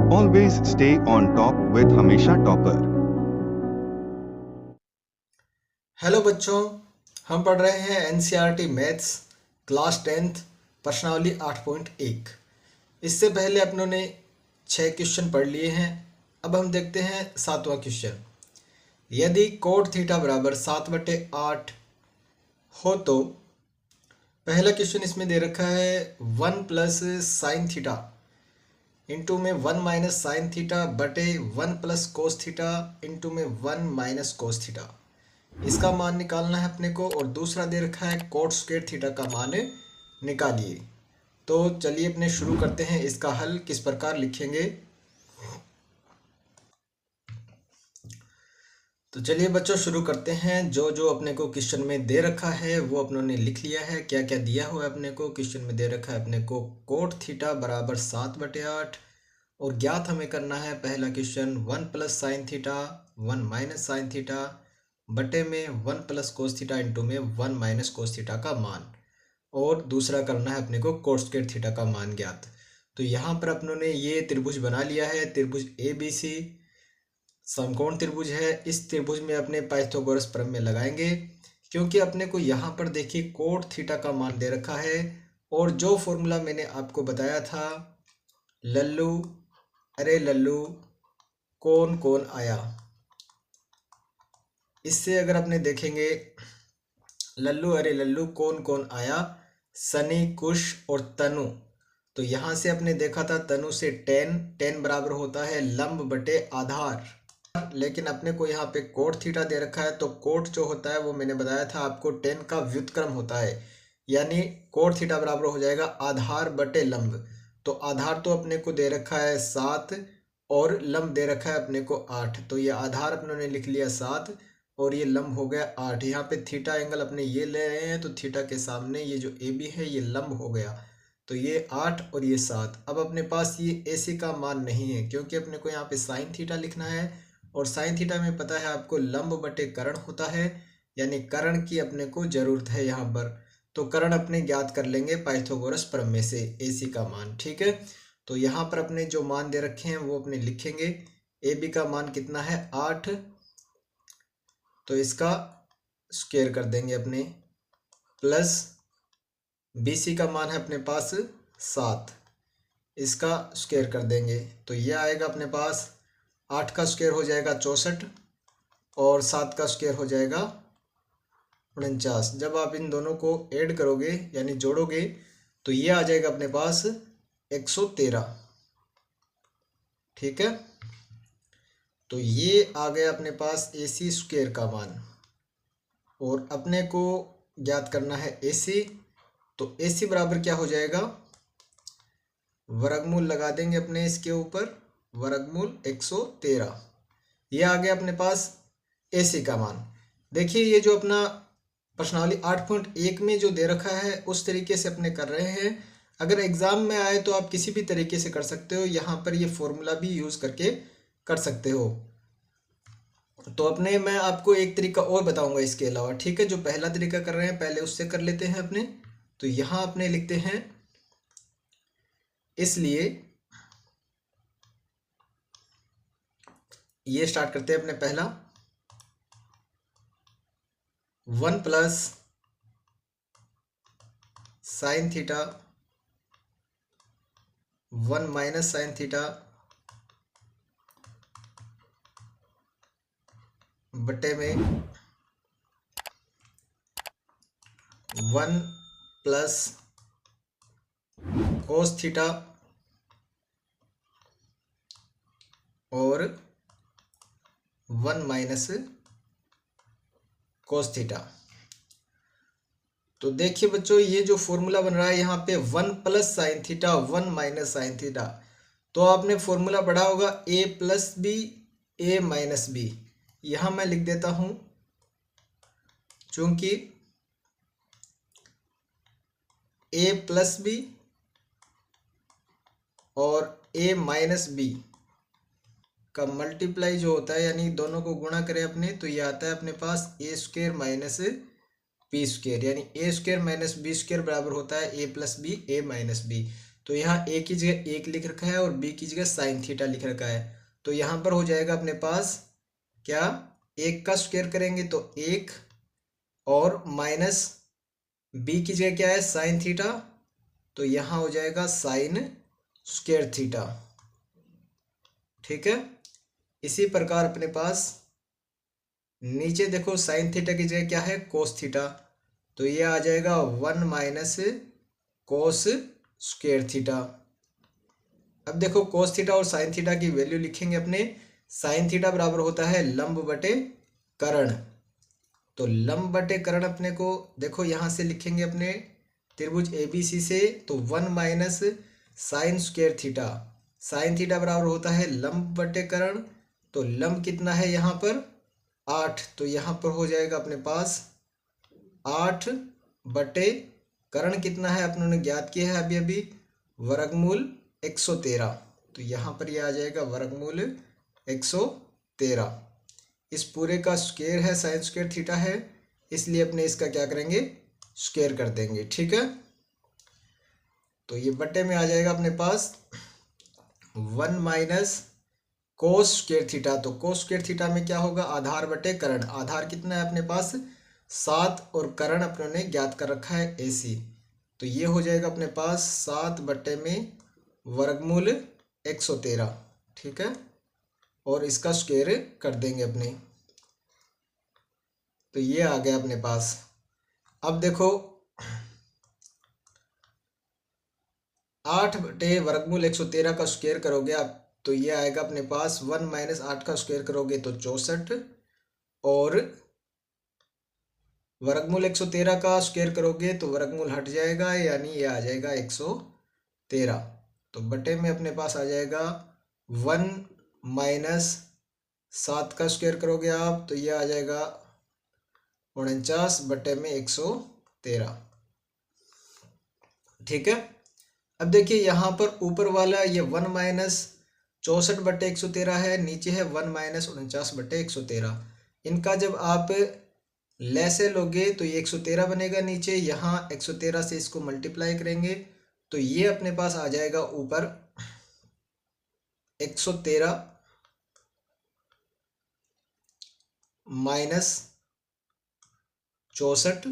Always stay on top with हमेशा topper. Hello बच्चों, हम पढ़ रहे हैं एनसीईआरटी मैथ्स क्लास 10th प्रश्नावली 8.1। इससे पहले अपनों ने 6 क्वेश्चन पढ़ लिए हैं। अब हम देखते हैं 7वां क्वेश्चन। यदि कोट थीटा बराबर 7/8 हो तो पहला क्वेश्चन इसमें दे रखा है 1 प्लस साइन थीटा इंटू में 1 माइनस साइन थीटा बटे 1 प्लस कोस थीटा इंटू में 1 माइनस कोस थीटा। इसका मान निकालना है अपने को। और दूसरा दे रखा है कोट स्क्वायर थीटा का मान निकालिए। तो चलिए अपने शुरू करते हैं। इसका हल किस प्रकार लिखेंगे, तो चलिए बच्चों शुरू करते हैं। जो जो अपने को क्वेश्चन में दे रखा है वो अपनों ने लिख लिया है। क्या क्या दिया हुआ है अपने को क्वेश्चन में दे रखा है अपने को कोट थीटा बराबर 7/8 और ज्ञात हमें करना है पहला question 1 plus sine theta 1 minus sine theta बटे में 1 प्लस कोस थीटा इंटू में 1 माइनस कोस थीटा का मान। और दूसरा करना है अपने को कोट स्क्वायर थीटा का मान ज्ञात। तो यहाँ पर अपनों ने ये त्रिभुज बना लिया है। त्रिभुज ए बी सी समकोण त्रिभुज है। इस त्रिभुज में अपने पाइथागोरस प्रमेय में लगाएंगे, क्योंकि अपने को यहाँ पर देखिए कोट थीटा का मान दे रखा है। और जो फॉर्मूला मैंने आपको बताया था, लल्लू अरे लल्लू कौन कौन आया, इससे अगर अपने देखेंगे लल्लू अरे लल्लू कौन कौन आया, सनी कुश और तनु। तो यहाँ से अपने देखा था तनु से टेन बराबर होता है लंब बटे आधार। लेकिन अपने को यहाँ पे कोट थीटा दे रखा है, तो कोट जो होता है वो मैंने बताया था आपको 10 का व्युत्क्रम होता है, यानी कोट थीटा बराबर हो जाएगा आधार बटे लंब। तो आधार तो अपने को दे रखा है 7 और लंब दे रखा है अपने को 8। तो ये आधार अपने ने लिख लिया 7 और ये लंब हो गया 8। यहाँ पे थीटा एंगल अपने ये ले रहे हैं, तो थीटा के सामने ये जो ए बी है ये लंब हो गया। तो ये 8 और ये 7। अब अपने पास ये AC का मान नहीं है, क्योंकि अपने को यहाँ पे साइन थीटा लिखना है। और साइन थीटा में पता है आपको लंब बटे कर्ण होता है, यानी कर्ण की अपने को जरूरत है यहाँ पर। तो कर्ण अपने ज्ञात कर लेंगे पाइथागोरस प्रमेय से AC का मान। ठीक है, तो यहाँ पर अपने जो मान दे रखे हैं वो अपने लिखेंगे। AB का मान कितना है 8, तो इसका स्क्वायर कर देंगे अपने, प्लस BC का मान है अपने पास 7, इसका स्क्वायर कर देंगे। तो ये आएगा अपने पास 8 का स्क्वायर हो जाएगा 64 और 7 का स्क्वायर हो जाएगा 49। जब आप इन दोनों को ऐड करोगे यानी जोड़ोगे तो ये आ जाएगा अपने पास 113। ठीक है, तो ये आ गया अपने पास AC स्क्वायर का मान। और अपने को ज्ञात करना है AC, तो AC बराबर क्या हो जाएगा, वर्गमूल लगा देंगे अपने इसके ऊपर, वर्गमूल 113। ये आ गया अपने पास AC का मान। देखिए ये जो अपना प्रश्नावली 8.1 में जो दे रखा है उस तरीके से अपने कर रहे हैं। अगर एग्जाम में आए तो आप किसी भी तरीके से कर सकते हो, यहाँ पर ये फॉर्मूला भी यूज करके कर सकते हो। तो अपने मैं आपको एक तरीका और बताऊंगा इसके अलावा। ठीक है, जो पहला तरीका कर रहे हैं पहले उससे कर लेते हैं अपने। तो यहाँ अपने लिखते हैं इसलिए, ये स्टार्ट करते हैं अपने पहला 1 plus sine theta 1 minus sine theta बटे में 1 प्लस कोस थीटा और 1 माइनस कोस थीटा। तो देखिए बच्चों ये जो फॉर्मूला बन रहा है यहाँ पे 1 plus sine theta 1 minus sine theta, तो आपने फॉर्मूला पढ़ा होगा a plus B a minus B. यहाँ मैं लिख देता हूँ, चूंकि a प्लस बी और a माइनस बी का मल्टीप्लाई जो होता है, यानी दोनों को गुणा करें अपने, तो ये आता है अपने पास a square minus B square, यानी a square minus B square बराबर होता है a plus B a minus B. तो यहाँ a की जगह 1 लिख रखा है और b की जगह साइन थीटा लिख रखा है। तो यहाँ पर हो जाएगा अपने पास क्या, 1 का स्क्वायर करेंगे तो 1 और माइनस b की जगह क्या है साइन थीटा, तो यहाँ हो जाएगा साइन स्क्वायर थीटा। ठीक है, इसी प्रकार अपने पास नीचे देखो साइन थीटा की जगह क्या है कोस थीटा, तो ये आ जाएगा 1 माइनस कोस स्क्वायर थीटा। अब देखो कोस थीटा और साइन थीटा की वैल्यू लिखेंगे अपने। साइन थीटा बराबर होता है लंब बटे कर्ण, तो लंब बटे कर्ण अपने को देखो यहाँ से लिखेंगे अपने त्रिभुज ABC से, तो 1 minus sine square theta. Sine theta बराबर होता है लंब बटे कर्ण, तो लंब कितना है यहाँ पर 8, तो यहाँ पर हो जाएगा अपने पास 8 बटे कर्ण कितना है अपनों ने ज्ञात किया है अभी अभी, वर्गमूल 113, तो यहाँ पर यह आ जाएगा वर्गमूल 113। इस पूरे का स्क्वायर है साइन स्क्वायर थीटा है, इसलिए अपने इसका क्या करेंगे स्क्वायर कर देंगे। ठीक है, तो ये बटे में आ जाएगा अपने पास 1 माइनस कोस स्क्वायर थीटा, तो कोस स्क्वायर थीटा में क्या होगा आधार बटे कर्ण। आधार कितना है अपने पास 7 और कर्ण अपनों ने ज्ञात कर रखा है AC, तो ये हो जाएगा अपने पास 7 बटे में वर्गमूल 113। ठीक है, और इसका स्क्वायर कर देंगे अपने, तो ये आ गया अपने पास। अब देखो 8 बटे वर्गमूल 113 का स्क्वायर करोगे आप, तो ये आएगा अपने पास 1 माइनस 8 का स्क्वायर करोगे तो 64, और वर्गमूल 113 का स्क्वायर करोगे तो वर्गमूल हट जाएगा, यानी ये आ जाएगा 113। तो बटे में अपने पास आ जाएगा 1 माइनस 7 का स्क्वायर करोगे आप, तो ये आ जाएगा 49 बटे में 113। ठीक है, अब देखिए यहाँ पर ऊपर वाला ये 1 माइनस 64 बटे 113 है, नीचे है 1 माइनस 49 बटे 113। इनका जब आप लैसे लोगे तो ये 113 बनेगा नीचे, यहाँ 113 से इसको मल्टीप्लाई करेंगे तो ये अपने पास आ जाएगा ऊपर 113 माइनस 64,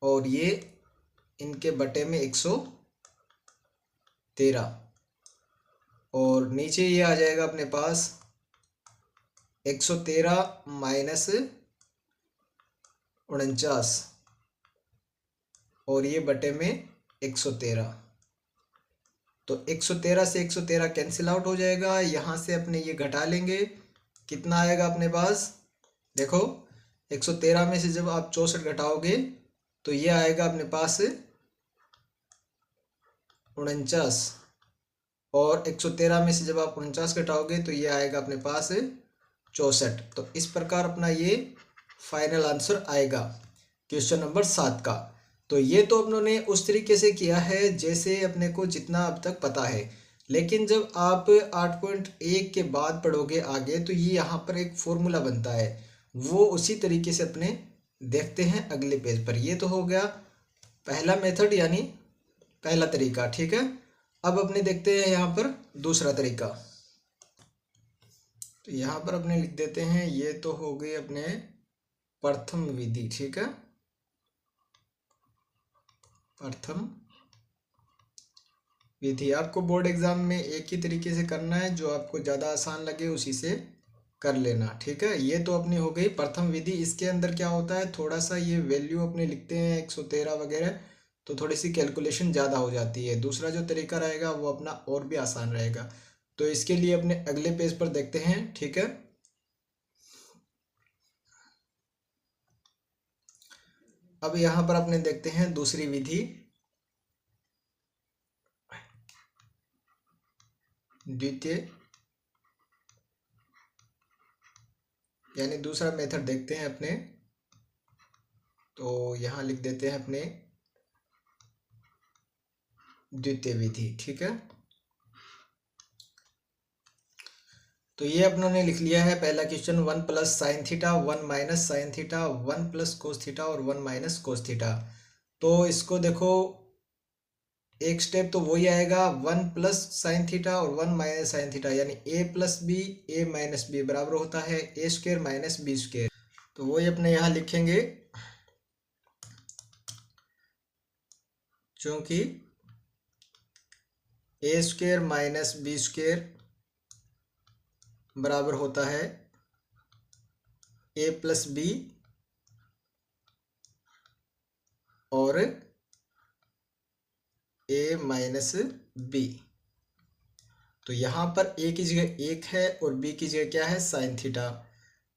और ये इनके बटे में 113, और नीचे ये आ जाएगा अपने पास 113 माइनस 49, और ये बटे में 113। तो 113 से 113 कैंसिल आउट हो जाएगा, यहाँ से अपने ये घटा लेंगे, कितना आएगा अपने पास देखो 113 में से जब आप 64 घटाओगे तो ये आएगा अपने पास 49, और 113 में से जब आप 49 घटाओगे तो ये आएगा अपने पास 64। तो इस प्रकार अपना ये फाइनल आंसर आएगा क्वेश्चन नंबर 7 का। तो ये तो अपनों ने उस तरीके से किया है जैसे अपने को जितना अब तक पता है, लेकिन जब आप 8.1 के बाद पढ़ोगे आगे तो ये यहाँ पर एक फॉर्मूला बनता है, वो उसी तरीके से अपने देखते हैं अगले पेज पर। ये तो हो गया पहला मेथड यानी पहला तरीका। ठीक है, अब अपने देखते हैं यहाँ पर दूसरा तरीका। तो यहाँ पर अपने लिख देते हैं, ये तो हो गई अपने प्रथम विधि। ठीक है, प्रथम विधि आपको बोर्ड एग्जाम में एक ही तरीके से करना है, जो आपको ज़्यादा आसान लगे उसी से कर लेना। ठीक है, ये तो अपनी हो गई प्रथम विधि। इसके अंदर क्या होता है, थोड़ा सा ये वैल्यू अपने लिखते हैं 113 वगैरह, तो थोड़ी सी कैलकुलेशन ज़्यादा हो जाती है। दूसरा जो तरीका रहेगा वो अपना और भी आसान रहेगा, तो इसके लिए अपने अगले पेज पर देखते हैं। ठीक है, अब यहाँ पर अपने देखते हैं दूसरी विधि, द्वितीय यानी दूसरा मेथड देखते हैं अपने। तो यहाँ लिख देते हैं अपने द्वितीय विधि। ठीक है, तो ये अपनों ने लिख लिया है पहला question, 1 plus sine theta 1 minus sine theta 1 plus cos theta और 1 माइनस कोस थीटा। तो इसको देखो एक स्टेप तो वही आएगा 1 प्लस साइन थीटा और 1 माइनस साइन थीटा, यानी ए प्लस बी ए माइनस बी बराबर होता है ए स्क्वायर माइनस बी स्क्वायर। तो वही अपने यहाँ लिखेंगे, क्योंकि ए स्क्वायर माइनस बी स्क्वायर बराबर होता है ए प्लस बी और ए माइनस बी। तो यहाँ पर ए की जगह 1 है और बी की जगह क्या है साइन थीटा।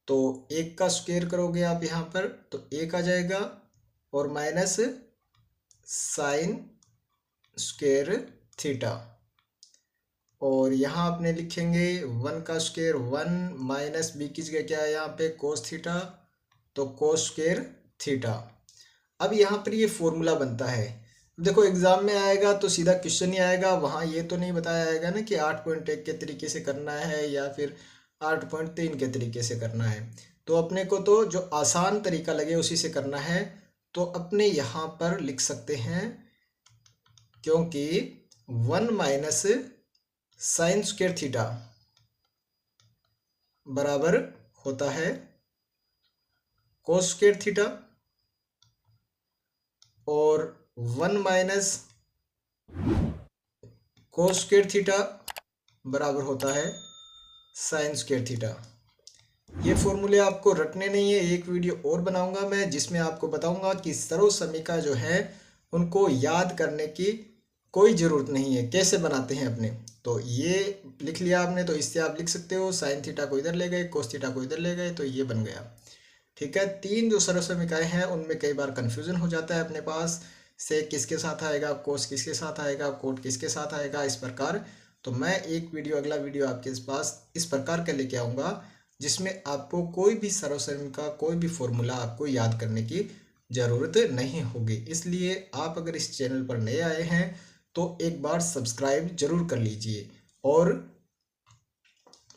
तो 1 का स्क्वायर करोगे आप यहाँ पर तो 1 आ जाएगा और माइनस साइन स्क्वायर थीटा, और यहाँ अपने लिखेंगे 1 का स्क्वायर 1 माइनस बी की जगह क्या है यहाँ पे कोस थीटा, तो कोस स्क्वायर थीटा। अब यहाँ पर ये फॉर्मूला बनता है। देखो एग्जाम में आएगा तो सीधा क्वेश्चन ही आएगा, वहाँ ये तो नहीं बताया जाएगा ना कि 8.1 के तरीके से करना है या फिर 8.3 के तरीके से करना है। तो अपने को तो जो आसान तरीका लगे उसी से करना है। तो अपने यहाँ पर लिख सकते हैं, क्योंकि 1 माइनस साइन स्क्वायर थीटा बराबर होता है कोस स्क्वायर थीटा और 1 माइनस कोस स्क्वायर थीटा बराबर होता है साइन स्क्वायर थीटा। ये फॉर्मूले आपको रटने नहीं है, एक वीडियो और बनाऊंगा मैं जिसमें आपको बताऊंगा कि सर्व समीकरण जो है उनको याद करने की कोई ज़रूरत नहीं है, कैसे बनाते हैं अपने। तो ये लिख लिया आपने, तो इससे आप लिख सकते हो साइन थीटा को इधर ले गए कोस थीटा को इधर ले गए तो ये बन गया। ठीक है, 3 जो सर्व समीकरण हैं उनमें कई बार कन्फ्यूज़न हो जाता है अपने पास से, किसके साथ आएगा कोस किसके साथ आएगा कोट किसके साथ आएगा, इस प्रकार। तो मैं एक वीडियो अगला वीडियो आपके पास इस प्रकार का लेके आऊँगा जिसमें आपको कोई भी सर्व समीकरण का कोई भी फॉर्मूला आपको याद करने की ज़रूरत नहीं होगी। इसलिए आप अगर इस चैनल पर नए आए हैं तो एक बार सब्सक्राइब जरूर कर लीजिए और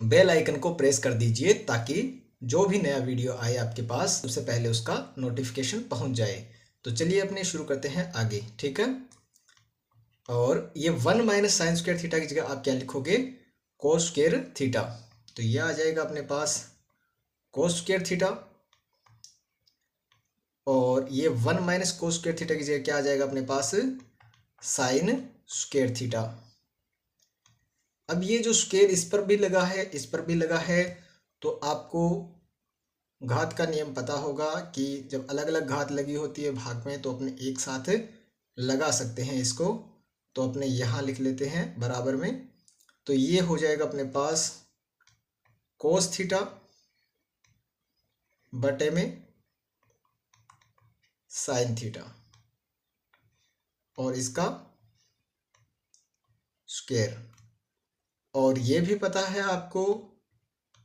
बेल आइकन को प्रेस कर दीजिए ताकि जो भी नया वीडियो आए आपके पास सबसे पहले उसका नोटिफिकेशन पहुंच जाए। तो चलिए अपने शुरू करते हैं आगे। ठीक है, और ये 1 माइनस साइन स्क्वायर थीटा की जगह आप क्या लिखोगे कोस स्क्वायर थीटा। तो ये आ जाएगा अपने पास कोस स्क्वायर थीटा, और ये 1 माइनस कोस स्क्वायर थीटा की जगह क्या आ जाएगा अपने पास साइन स्क्वायर थीटा। अब ये जो स्क्वायर इस पर भी लगा है इस पर भी लगा है, तो आपको घात का नियम पता होगा कि जब अलग अलग घात लगी होती है भाग में तो अपने एक साथ लगा सकते हैं इसको। तो अपने यहाँ लिख लेते हैं बराबर में, तो ये हो जाएगा अपने पास कोस थीटा बटे में साइन थीटा और इसका स्क्वायर। और ये भी पता है आपको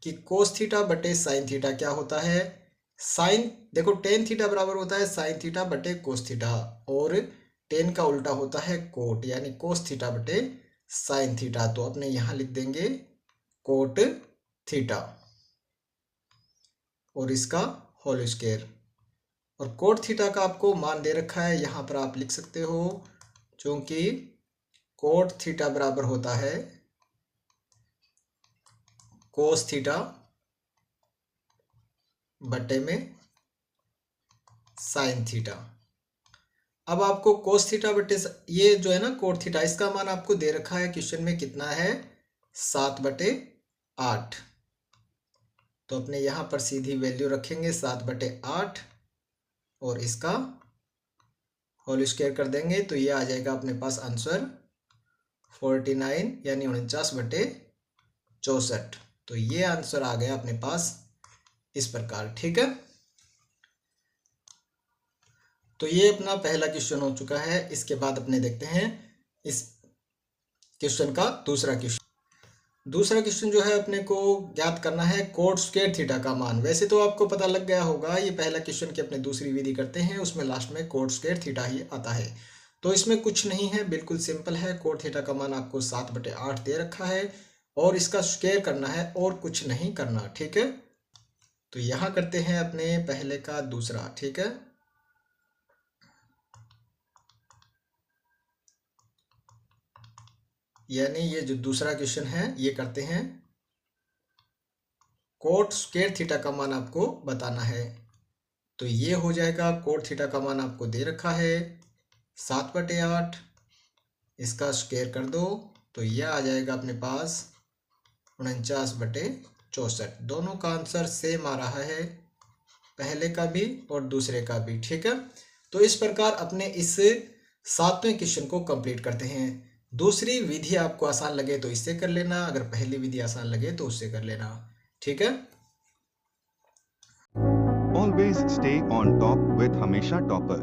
कि कोस थीटा बटे साइन थीटा क्या होता है, साइन देखो टेन थीटा बराबर होता है साइन थीटा बटे कोस थीटा, और टेन का उल्टा होता है कोट, यानी कोस थीटा बटे साइन थीटा। तो अपने यहाँ लिख देंगे कोट थीटा और इसका होल स्क्वायर। और कोट थीटा का आपको मान दे रखा है यहाँ पर आप लिख सकते हो, क्योंकि कोट थीटा बराबर होता है कोस थीटा बटे में साइन थीटा। अब आपको कोस थीटा बटे ये जो है ना कोट थीटा, इसका मान आपको दे रखा है क्वेश्चन में कितना है 7/8। तो अपने यहाँ पर सीधी वैल्यू रखेंगे 7/8 और इसका होल स्क्वायर कर देंगे तो ये आ जाएगा अपने पास आंसर 49 यानी 49/64। तो ये आंसर आ गया अपने पास इस प्रकार। ठीक है, तो ये अपना पहला क्वेश्चन हो चुका है। इसके बाद अपने देखते हैं इस क्वेश्चन का दूसरा क्वेश्चन। दूसरा क्वेश्चन जो है अपने को ज्ञात करना है कोट स्क्वायर थीटा का मान। वैसे तो आपको पता लग गया होगा, ये पहला क्वेश्चन की अपने दूसरी विधि करते हैं उसमें लास्ट में कोट स्क्वायर थीटा ही आता है। तो इसमें कुछ नहीं है, बिल्कुल सिंपल है। कोट थीटा का मान आपको 7/8 दे रखा है और इसका स्क्वायर करना है और कुछ नहीं करना। ठीक है, तो यहाँ करते हैं अपने पहले का दूसरा। ठीक है, यानी ये जो दूसरा क्वेश्चन है ये करते हैं। कोट स्क्वायर थीटा का मान आपको बताना है। तो ये हो जाएगा, कोट थीटा का मान आपको दे रखा है 7/8, इसका स्क्वायर कर दो तो यह आ जाएगा अपने पास 49/64। दोनों का आंसर सेम आ रहा है, पहले का भी और दूसरे का भी। ठीक है, तो इस प्रकार अपने इस 7वें क्वेश्चन को कंप्लीट करते हैं। दूसरी विधि आपको आसान लगे तो इससे कर लेना, अगर पहली विधि आसान लगे तो उससे कर लेना। ठीक है, Always stay on top with Hamesha Topper.